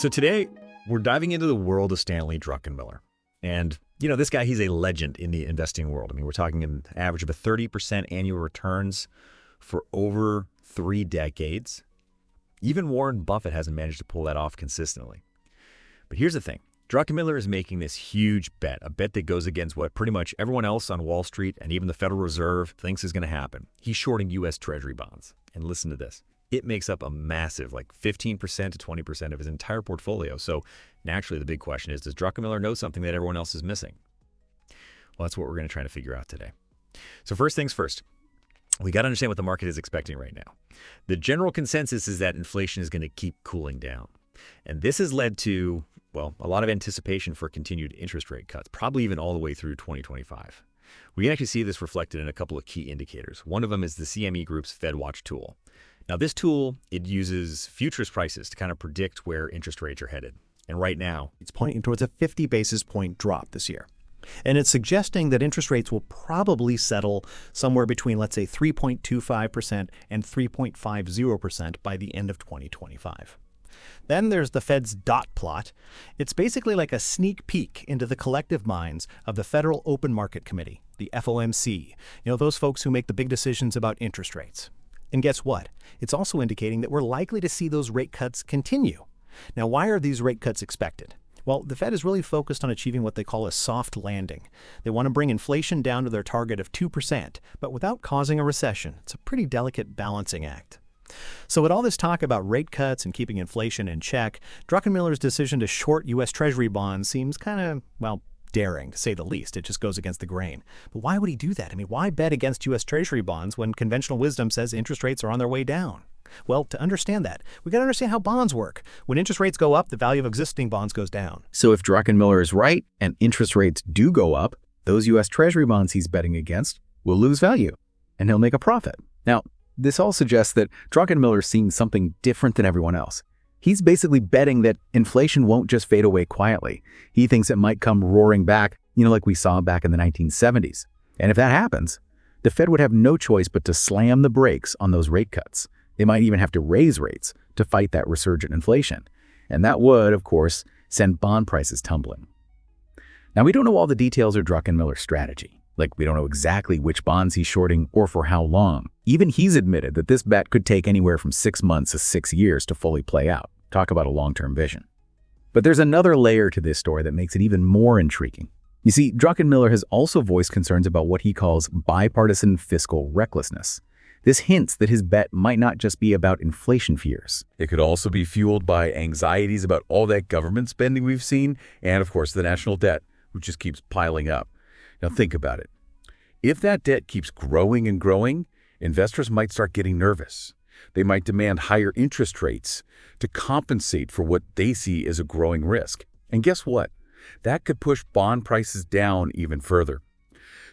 So today, we're diving into the world of Stanley Druckenmiller. And, this guy, he's a legend in the investing world. I mean, we're talking an average of a 30% annual returns for over 3 decades. Even Warren Buffett hasn't managed to pull that off consistently. But here's the thing. Druckenmiller is making this huge bet, a bet that goes against what pretty much everyone else on Wall Street and even the Federal Reserve thinks is going to happen. He's shorting U.S. Treasury bonds. And listen to this. It makes up a massive, 15% to 20% of his entire portfolio. So naturally, the big question is, does Druckenmiller know something that everyone else is missing? Well, that's what we're going to try to figure out today. So first things first, we got to understand what the market is expecting right now. The general consensus is that inflation is going to keep cooling down. And this has led to, a lot of anticipation for continued interest rate cuts, probably even all the way through 2025. We can actually see this reflected in a couple of key indicators. One of them is the CME Group's FedWatch tool. Now, this tool, it uses futures prices to kind of predict where interest rates are headed. And right now, it's pointing towards a 50 basis point drop this year. And it's suggesting that interest rates will probably settle somewhere between, let's say, 3.25% and 3.50% by the end of 2025. Then there's the Fed's dot plot. It's basically like a sneak peek into the collective minds of the Federal Open Market Committee, the FOMC, those folks who make the big decisions about interest rates. And guess what? It's also indicating that we're likely to see those rate cuts continue. Now, why are these rate cuts expected? Well, the Fed is really focused on achieving what they call a soft landing. They want to bring inflation down to their target of 2%, but without causing a recession. It's a pretty delicate balancing act. So with all this talk about rate cuts and keeping inflation in check, Druckenmiller's decision to short U.S. Treasury bonds seems kind of, daring, to say the least. It just goes against the grain. But why would he do that? I mean, why bet against U.S. Treasury bonds when conventional wisdom says interest rates are on their way down? Well, to understand that, we got to understand how bonds work. When interest rates go up, the value of existing bonds goes down. So if Druckenmiller is right and interest rates do go up, those U.S. Treasury bonds he's betting against will lose value, and he'll make a profit. Now, this all suggests that Druckenmiller's seeing something different than everyone else. He's basically betting that inflation won't just fade away quietly. He thinks it might come roaring back, like we saw back in the 1970s. And if that happens, the Fed would have no choice but to slam the brakes on those rate cuts. They might even have to raise rates to fight that resurgent inflation. And that would, of course, send bond prices tumbling. Now, we don't know all the details of Druckenmiller's strategy. We don't know exactly which bonds he's shorting or for how long. Even he's admitted that this bet could take anywhere from 6 months to 6 years to fully play out. Talk about a long-term vision. But there's another layer to this story that makes it even more intriguing. You see, Druckenmiller has also voiced concerns about what he calls bipartisan fiscal recklessness. This hints that his bet might not just be about inflation fears. It could also be fueled by anxieties about all that government spending we've seen, and of course the national debt, which just keeps piling up. Now think about it. If that debt keeps growing and growing, investors might start getting nervous. They might demand higher interest rates to compensate for what they see as a growing risk. And guess what? That could push bond prices down even further.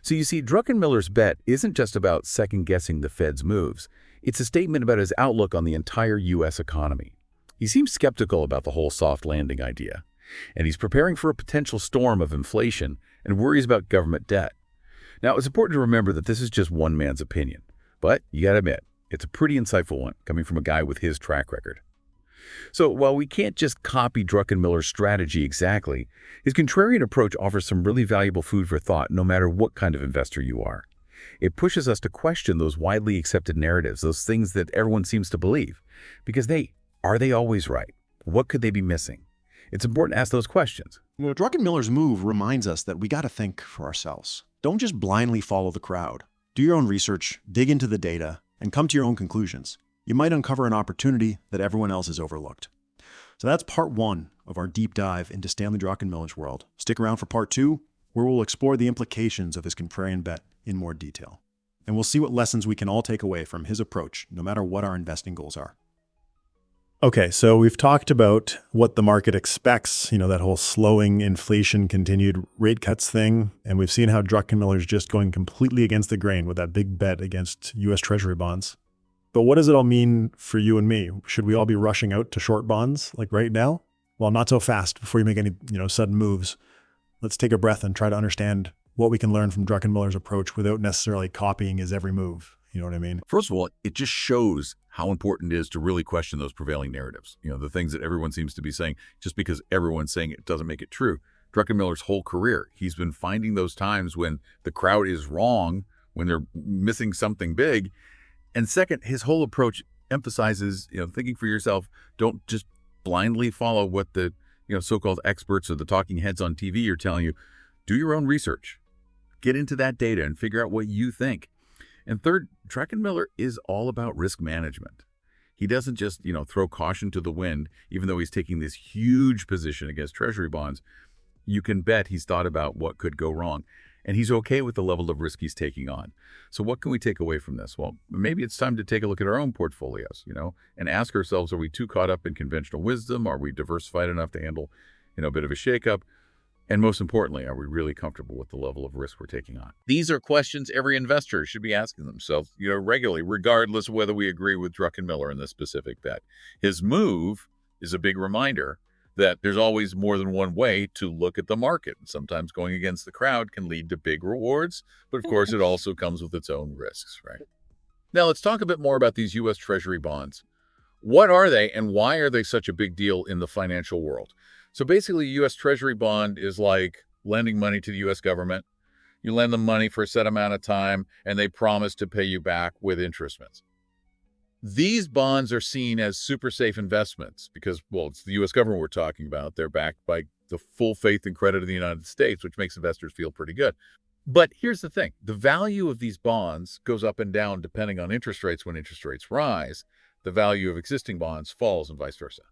So you see, Druckenmiller's bet isn't just about second-guessing the Fed's moves. It's a statement about his outlook on the entire U.S. economy. He seems skeptical about the whole soft landing idea, and he's preparing for a potential storm of inflation and worries about government debt. Now, it's important to remember that this is just one man's opinion, but you gotta admit, it's a pretty insightful one coming from a guy with his track record. So while we can't just copy Druckenmiller's strategy exactly, his contrarian approach offers some really valuable food for thought no matter what kind of investor you are. It pushes us to question those widely accepted narratives, those things that everyone seems to believe. Because are they always right? What could they be missing? It's important to ask those questions. Druckenmiller's move reminds us that we got to think for ourselves. Don't just blindly follow the crowd. Do your own research, dig into the data, and come to your own conclusions. You might uncover an opportunity that everyone else has overlooked. So that's part 1 of our deep dive into Stanley Druckenmiller's world. Stick around for part 2, where we'll explore the implications of his contrarian bet in more detail. And we'll see what lessons we can all take away from his approach, no matter what our investing goals are. Okay, so we've talked about what the market expects, that whole slowing inflation, continued rate cuts thing. And we've seen how Druckenmiller's just going completely against the grain with that big bet against U.S. Treasury bonds. But what does it all mean for you and me? Should we all be rushing out to short bonds like right now? Well, not so fast before you make any, sudden moves. Let's take a breath and try to understand what we can learn from Druckenmiller's approach without necessarily copying his every move. You know what I mean? First of all, it just shows how important it is to really question those prevailing narratives. The things that everyone seems to be saying, just because everyone's saying it doesn't make it true. Druckenmiller's whole career, he's been finding those times when the crowd is wrong, when they're missing something big. And second, his whole approach emphasizes, thinking for yourself. Don't just blindly follow what the, so-called experts or the talking heads on TV are telling you. Do your own research. Get into that data and figure out what you think. And third, Druckenmiller is all about risk management. He doesn't just, throw caution to the wind, even though he's taking this huge position against Treasury bonds. You can bet he's thought about what could go wrong, and he's okay with the level of risk he's taking on. So what can we take away from this? Well, maybe it's time to take a look at our own portfolios, and ask ourselves, are we too caught up in conventional wisdom? Are we diversified enough to handle, a bit of a shakeup? And most importantly, are we really comfortable with the level of risk we're taking on? These are questions every investor should be asking themselves, regularly, regardless of whether we agree with Druckenmiller in this specific bet. His move is a big reminder that there's always more than one way to look at the market. Sometimes going against the crowd can lead to big rewards, but of course it also comes with its own risks, right? Now let's talk a bit more about these U.S. Treasury bonds. What are they and why are they such a big deal in the financial world? So basically, a U.S. Treasury bond is like lending money to the U.S. government. You lend them money for a set amount of time, and they promise to pay you back with interest rates. These bonds are seen as super safe investments because, well, it's the U.S. government we're talking about. They're backed by the full faith and credit of the United States, which makes investors feel pretty good. But here's the thing. The value of these bonds goes up and down depending on interest rates. When interest rates rise, the value of existing bonds falls and vice versa.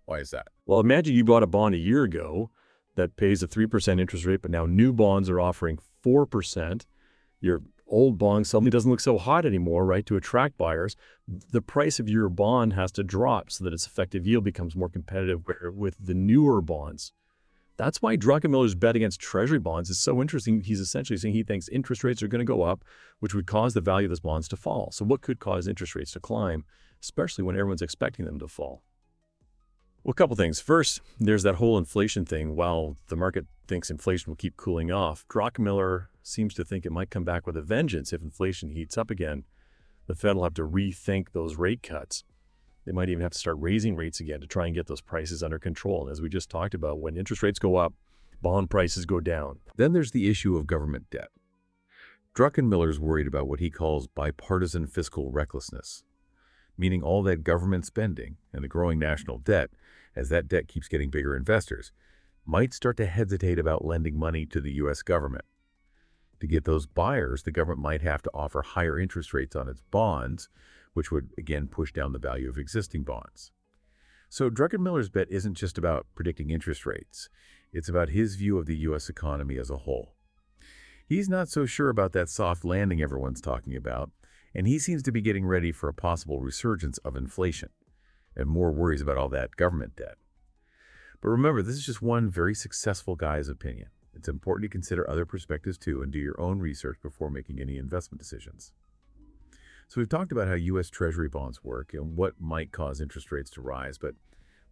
Why is that? Well, imagine you bought a bond a year ago that pays a 3% interest rate, but now new bonds are offering 4%. Your old bond suddenly doesn't look so hot anymore, right, to attract buyers. The price of your bond has to drop so that its effective yield becomes more competitive with the newer bonds. That's why Druckenmiller's bet against Treasury bonds is so interesting. He's essentially saying he thinks interest rates are going to go up, which would cause the value of those bonds to fall. So what could cause interest rates to climb, especially when everyone's expecting them to fall? Well, a couple things. First, there's that whole inflation thing. While the market thinks inflation will keep cooling off, Druckenmiller seems to think it might come back with a vengeance if inflation heats up again. The Fed will have to rethink those rate cuts. They might even have to start raising rates again to try and get those prices under control. And as we just talked about, when interest rates go up, bond prices go down. Then there's the issue of government debt. Druckenmiller's worried about what he calls bipartisan fiscal recklessness, meaning all that government spending and the growing national debt, as that debt keeps getting bigger, investors might start to hesitate about lending money to the U.S. government. To get those buyers, the government might have to offer higher interest rates on its bonds, which would, again, push down the value of existing bonds. So Druckenmiller's bet isn't just about predicting interest rates. It's about his view of the U.S. economy as a whole. He's not so sure about that soft landing everyone's talking about, and he seems to be getting ready for a possible resurgence of inflation and more worries about all that government debt. But remember, this is just one very successful guy's opinion. It's important to consider other perspectives too and do your own research before making any investment decisions. So we've talked about how U.S. Treasury bonds work and what might cause interest rates to rise, but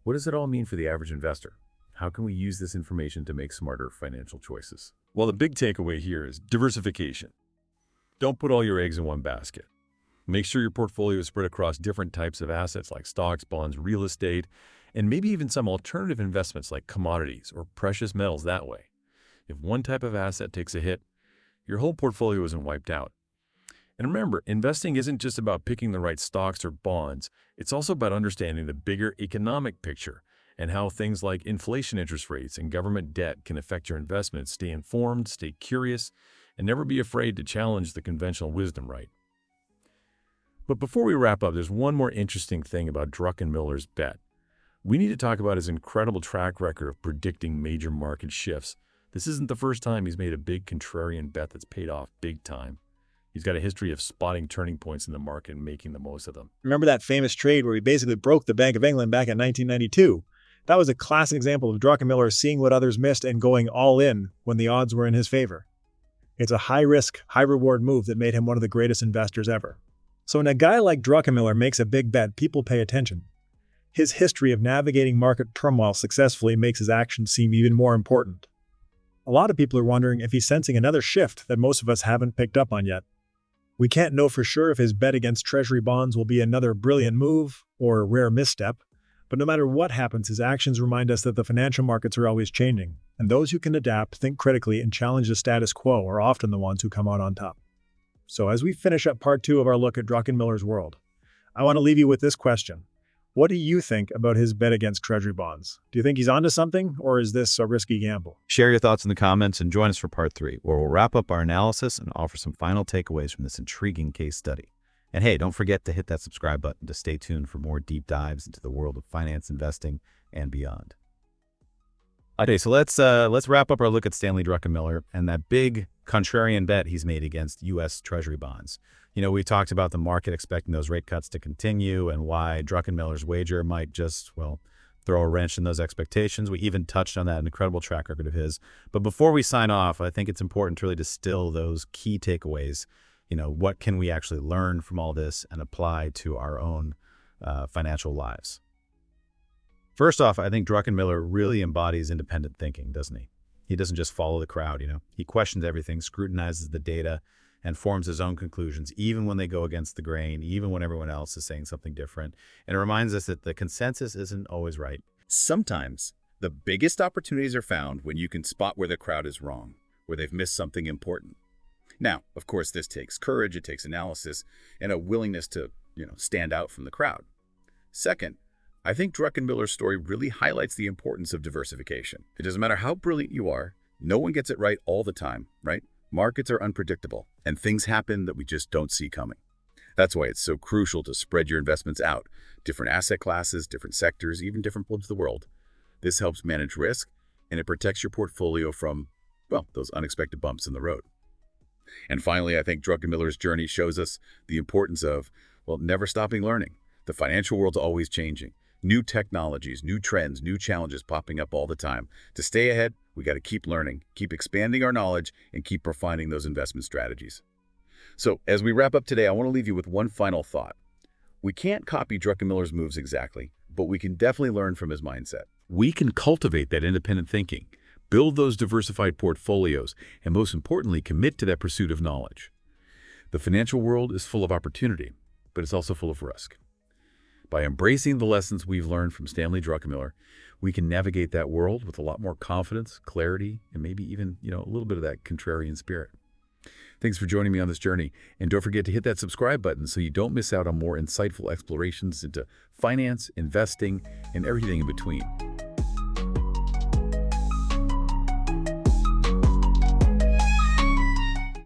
what does it all mean for the average investor? How can we use this information to make smarter financial choices? Well, the big takeaway here is diversification. Don't put all your eggs in one basket. Make sure your portfolio is spread across different types of assets like stocks, bonds, real estate, and maybe even some alternative investments like commodities or precious metals that way. If one type of asset takes a hit, your whole portfolio isn't wiped out. And remember, investing isn't just about picking the right stocks or bonds. It's also about understanding the bigger economic picture and how things like inflation, interest rates, and government debt can affect your investments. Stay informed, stay curious, and never be afraid to challenge the conventional wisdom, right? But before we wrap up, there's one more interesting thing about Druckenmiller's bet. We need to talk about his incredible track record of predicting major market shifts. This isn't the first time he's made a big contrarian bet that's paid off big time. He's got a history of spotting turning points in the market and making the most of them. Remember that famous trade where he basically broke the Bank of England back in 1992? That was a classic example of Druckenmiller seeing what others missed and going all in when the odds were in his favor. It's a high-risk, high-reward move that made him one of the greatest investors ever. So when a guy like Druckenmiller makes a big bet, people pay attention. His history of navigating market turmoil successfully makes his actions seem even more important. A lot of people are wondering if he's sensing another shift that most of us haven't picked up on yet. We can't know for sure if his bet against Treasury bonds will be another brilliant move or a rare misstep, but no matter what happens, his actions remind us that the financial markets are always changing, and those who can adapt, think critically, and challenge the status quo are often the ones who come out on top. So as we finish up part 2 of our look at Druckenmiller's world, I want to leave you with this question. What do you think about his bet against Treasury bonds? Do you think he's onto something, or is this a risky gamble? Share your thoughts in the comments and join us for part 3, where we'll wrap up our analysis and offer some final takeaways from this intriguing case study. And hey, don't forget to hit that subscribe button to stay tuned for more deep dives into the world of finance, investing, and beyond. Okay, so let's wrap up our look at Stanley Druckenmiller and that big contrarian bet he's made against U.S. Treasury bonds. You know, we talked about the market expecting those rate cuts to continue and why Druckenmiller's wager might just, well, throw a wrench in those expectations. We even touched on that incredible track record of his. But before we sign off, I think it's important to really distill those key takeaways. You know, what can we actually learn from all this and apply to our own financial lives? First off, I think Druckenmiller really embodies independent thinking, doesn't he? He doesn't just follow the crowd, you know. He questions everything, scrutinizes the data, and forms his own conclusions, even when they go against the grain, even when everyone else is saying something different. And it reminds us that the consensus isn't always right. Sometimes the biggest opportunities are found when you can spot where the crowd is wrong, where they've missed something important. Now, of course, this takes courage, it takes analysis, and a willingness to, stand out from the crowd. Second, I think Druckenmiller's story really highlights the importance of diversification. It doesn't matter how brilliant you are, no one gets it right all the time, right? Markets are unpredictable, and things happen that we just don't see coming. That's why it's so crucial to spread your investments out, different asset classes, different sectors, even different parts of the world. This helps manage risk, and it protects your portfolio from, well, those unexpected bumps in the road. And finally, I think Druckenmiller's journey shows us the importance of, well, never stopping learning. The financial world's always changing. New technologies, new trends, new challenges popping up all the time. To stay ahead, we got to keep learning, keep expanding our knowledge, and keep refining those investment strategies. So as we wrap up today, I want to leave you with one final thought. We can't copy Druckenmiller's moves exactly, but we can definitely learn from his mindset. We can cultivate that independent thinking, build those diversified portfolios, and most importantly, commit to that pursuit of knowledge. The financial world is full of opportunity, but it's also full of risk. By embracing the lessons we've learned from Stanley Druckenmiller, we can navigate that world with a lot more confidence, clarity, and maybe even, a little bit of that contrarian spirit. Thanks for joining me on this journey. And don't forget to hit that subscribe button so you don't miss out on more insightful explorations into finance, investing, and everything in between.